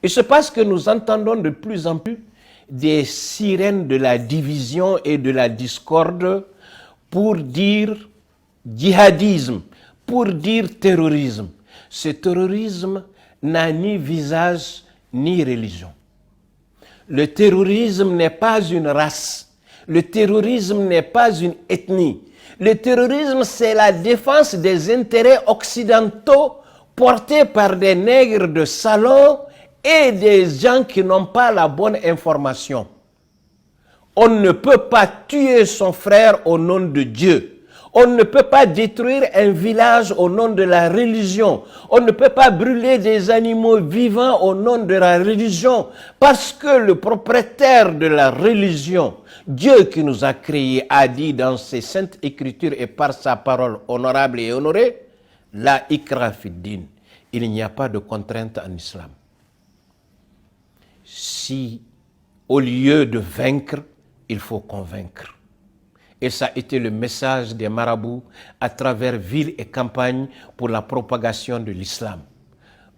Il se passe que nous entendons de plus en plus des sirènes de la division et de la discorde pour dire djihadisme, pour dire terrorisme. Ce terrorisme n'a ni visage ni religion. Le terrorisme n'est pas une race. Le terrorisme n'est pas une ethnie. Le terrorisme, c'est la défense des intérêts occidentaux portés par des nègres de salon et des gens qui n'ont pas la bonne information. On ne peut pas tuer son frère au nom de Dieu. On ne peut pas détruire un village au nom de la religion. On ne peut pas brûler des animaux vivants au nom de la religion. Parce que le propriétaire de la religion, Dieu qui nous a créés, a dit dans ses saintes écritures et par sa parole honorable et honorée, la ikra fid-din. Il n'y a pas de contrainte en islam. Si au lieu de vaincre, il faut convaincre. Et ça a été le message des marabouts à travers villes et campagnes pour la propagation de l'islam.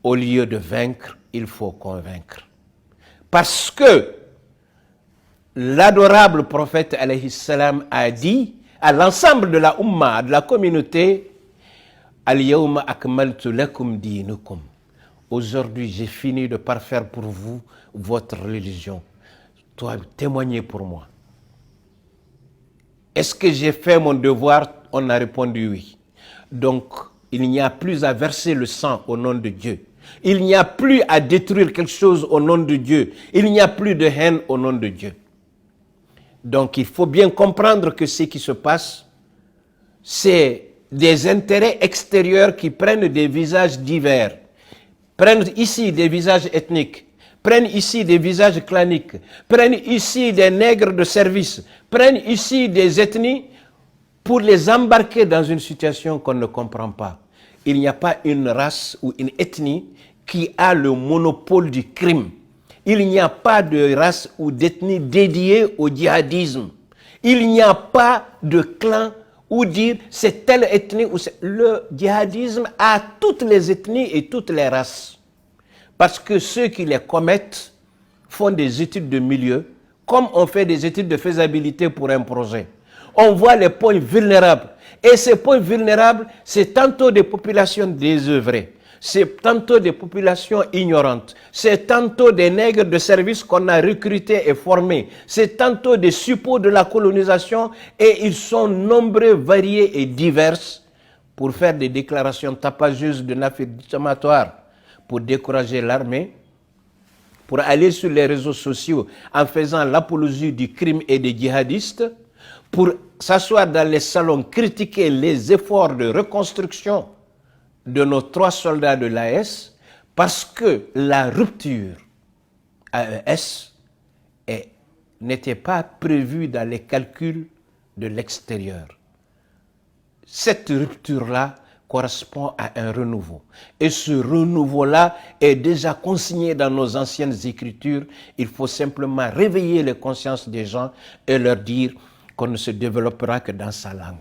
Au lieu de vaincre, il faut convaincre. Parce que l'adorable prophète alayhi salam a dit à l'ensemble de la Ummah, de la communauté, Al-yawma akmaltu lakum dinukum. Aujourd'hui, j'ai fini de parfaire pour vous votre religion. Toi, témoignez pour moi. Est-ce que j'ai fait mon devoir? On a répondu oui. Donc, il n'y a plus à verser le sang au nom de Dieu. Il n'y a plus à détruire quelque chose au nom de Dieu. Il n'y a plus de haine au nom de Dieu. Donc, il faut bien comprendre que ce qui se passe, c'est des intérêts extérieurs qui prennent des visages divers. Prennent ici des visages ethniques, prennent ici des visages claniques, prennent ici des nègres de service, prennent ici des ethnies pour les embarquer dans une situation qu'on ne comprend pas. Il n'y a pas une race ou une ethnie qui a le monopole du crime. Il n'y a pas de race ou d'ethnie dédiée au djihadisme. Il n'y a pas de clan ou dire c'est telle ethnie ou c'est... Le djihadisme a toutes les ethnies et toutes les races. Parce que ceux qui les commettent font des études de milieu, comme on fait des études de faisabilité pour un projet. On voit les points vulnérables. Et ces points vulnérables, c'est tantôt des populations désœuvrées, c'est tantôt des populations ignorantes, c'est tantôt des nègres de service qu'on a recrutés et formés, c'est tantôt des suppôts de la colonisation, et ils sont nombreux, variés et divers pour faire des déclarations tapageuses de nature diffamatoire, pour décourager l'armée, pour aller sur les réseaux sociaux en faisant l'apologie du crime et des djihadistes, pour s'asseoir dans les salons, critiquer les efforts de reconstruction de nos 3 soldats de l'AES, parce que la rupture AES n'était pas prévue dans les calculs de l'extérieur. Cette rupture-là correspond à un renouveau. Et ce renouveau-là est déjà consigné dans nos anciennes écritures. Il faut simplement réveiller les consciences des gens et leur dire qu'on ne se développera que dans sa langue,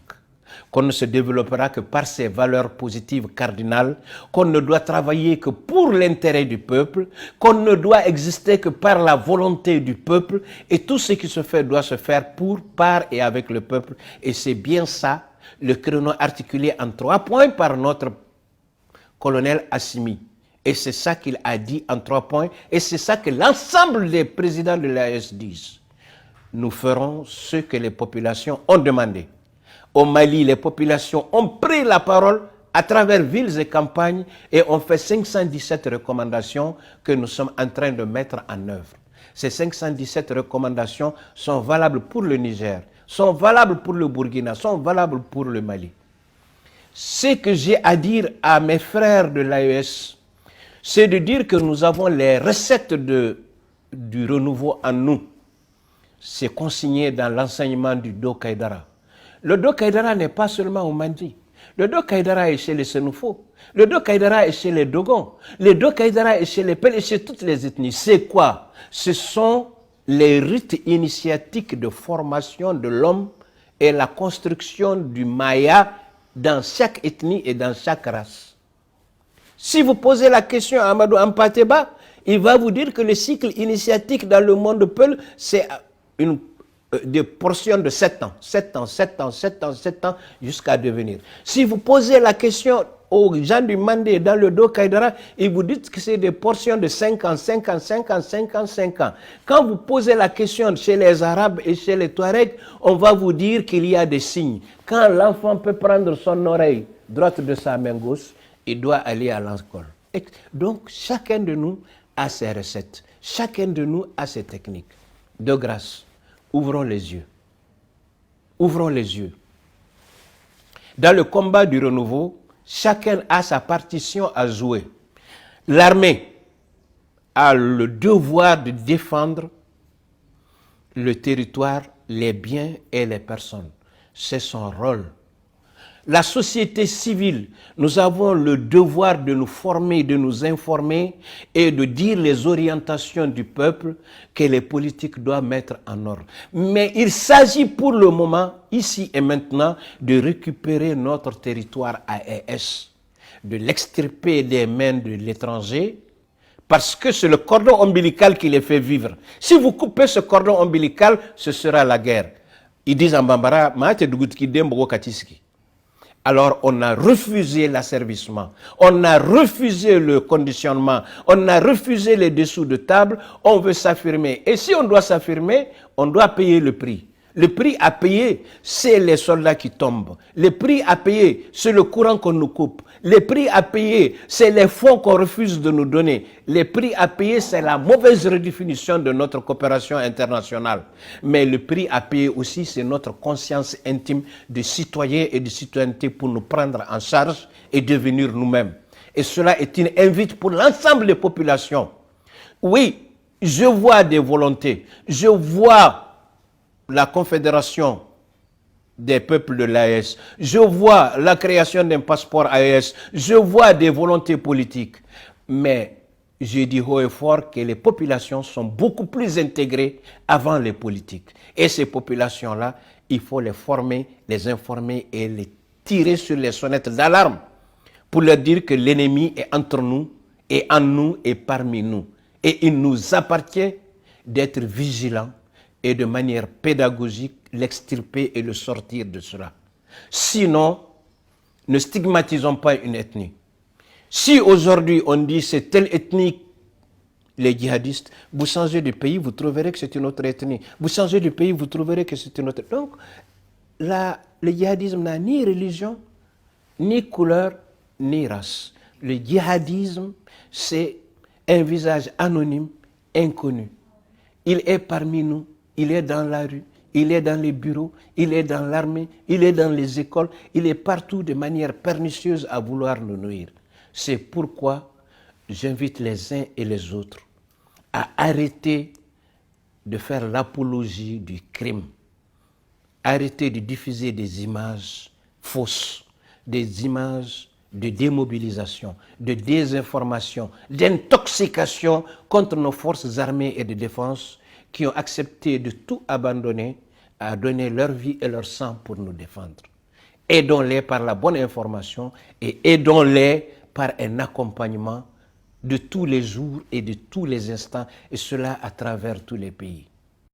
qu'on ne se développera que par ses valeurs positives cardinales, qu'on ne doit travailler que pour l'intérêt du peuple, qu'on ne doit exister que par la volonté du peuple, et tout ce qui se fait doit se faire pour, par et avec le peuple. Et c'est bien ça, le créneau articulé en 3 points par notre colonel Assimi. Et c'est ça qu'il a dit en 3 points, et c'est ça que l'ensemble des présidents de l'AES disent. Nous ferons ce que les populations ont demandé. Au Mali, les populations ont pris la parole à travers villes et campagnes et ont fait 517 recommandations que nous sommes en train de mettre en œuvre. Ces 517 recommandations sont valables pour le Niger, sont valables pour le Burkina, sont valables pour le Mali. Ce que j'ai à dire à mes frères de l'AES, c'est de dire que nous avons les recettes du renouveau en nous. C'est consigné dans l'enseignement du Do Kaïdara. Le Do Kaïdara n'est pas seulement au Mandi. Le Do Kaïdara est chez les Sénoufos. Le Do Kaïdara est chez les Dogons. Le Do Kaïdara est chez les Pels et chez toutes les ethnies. C'est quoi? Ce sont les rites initiatiques de formation de l'homme et la construction du Maya dans chaque ethnie et dans chaque race. Si vous posez la question à Amadou Ampateba, Il va vous dire que le cycle initiatique dans le monde Peul, c'est des portions de 7 ans, 7 ans, 7 ans, 7 ans, 7 ans, jusqu'à devenir. Si vous posez la question aux gens du Mandé dans le dos Kaïdara, ils vous disent que c'est des portions de 5 ans, 5 ans, 5 ans, 5 ans, 5 ans. Quand vous posez la question chez les Arabes et chez les Touaregs, on va vous dire qu'il y a des signes. Quand l'enfant peut prendre son oreille droite de sa main gauche, il doit aller à l'école. Donc, chacun de nous a ses recettes. Chacun de nous a ses techniques. De grâce, ouvrons les yeux. Ouvrons les yeux. Dans le combat du renouveau, chacun a sa partition à jouer. L'armée a le devoir de défendre le territoire, les biens et les personnes. C'est son rôle. La société civile, nous avons le devoir de nous former, de nous informer et de dire les orientations du peuple que les politiques doivent mettre en ordre. Mais il s'agit pour le moment, ici et maintenant, de récupérer notre territoire AES, de l'extirper des mains de l'étranger, parce que c'est le cordon ombilical qui les fait vivre. Si vous coupez ce cordon ombilical, ce sera la guerre. Ils disent en Bambara, alors on a refusé l'asservissement, on a refusé le conditionnement, on a refusé les dessous de table, on veut s'affirmer. Et si on doit s'affirmer, on doit payer le prix. Le prix à payer, c'est les soldats qui tombent. Le prix à payer, c'est le courant qu'on nous coupe. Le prix à payer, c'est les fonds qu'on refuse de nous donner. Le prix à payer, c'est la mauvaise redéfinition de notre coopération internationale. Mais le prix à payer aussi, c'est notre conscience intime de citoyens et de citoyenneté pour nous prendre en charge et devenir nous-mêmes. Et cela est une invite pour l'ensemble des populations. Oui, je vois des volontés, je vois la confédération des peuples de l'AES, je vois la création d'un passeport AES, je vois des volontés politiques, mais je dis haut et fort que les populations sont beaucoup plus intégrées avant les politiques. Et ces populations-là, il faut les former, les informer et les tirer sur les sonnettes d'alarme pour leur dire que l'ennemi est entre nous, et en nous et parmi nous. Et il nous appartient d'être vigilants et de manière pédagogique, l'extirper et le sortir de cela. Sinon, ne stigmatisons pas une ethnie. Si aujourd'hui on dit c'est telle ethnie, les djihadistes, vous changez de pays, vous trouverez que c'est une autre ethnie. Vous changez de pays, vous trouverez que c'est une autre. Donc, le djihadisme n'a ni religion, ni couleur, ni race. Le djihadisme, c'est un visage anonyme, inconnu. Il est parmi nous. Il est dans la rue, il est dans les bureaux, il est dans l'armée, il est dans les écoles, il est partout de manière pernicieuse à vouloir nous nuire. C'est pourquoi j'invite les uns et les autres à arrêter de faire l'apologie du crime, arrêter de diffuser des images fausses, des images de démobilisation, de désinformation, d'intoxication contre nos forces armées et de défense qui ont accepté de tout abandonner, à donner leur vie et leur sang pour nous défendre. Aidons-les par la bonne information et aidons-les par un accompagnement de tous les jours et de tous les instants, et cela à travers tous les pays.